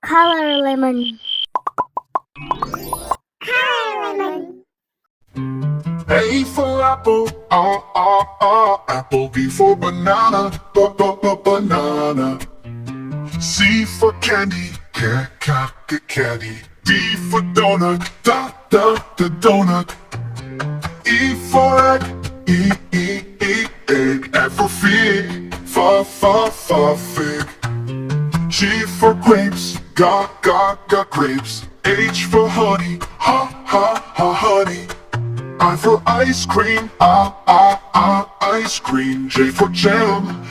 Color lemon. Color lemon. A for apple, apple. B for banana, banana. C for candy, candy. D for donut, donut. E for egg, egg. F for fig, fig. G for grapes, got grapes. H for honey, honey. I for ice cream, ice cream. J for jam,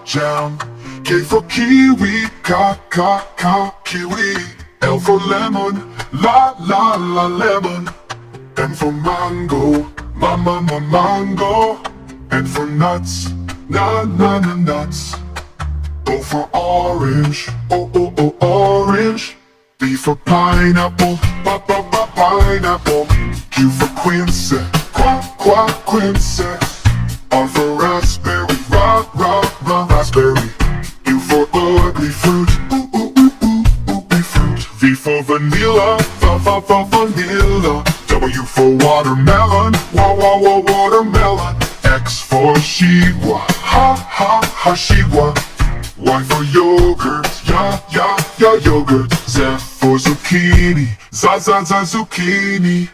jam. K for kiwi, kiwi. L for lemon, la lemon. N for mango, mango. N for nuts, nuts. O for orange, orange. P for pineapple, pineapple. Q for quince, quince. R for raspberry, raspberry. U for ugly fruit, ugly fruit. V for vanilla, vanilla. W for watermelon, watermelon. X for chihuahua, chihuahua. Y for yogurt, yogurt. Z for zucchini, zucchini.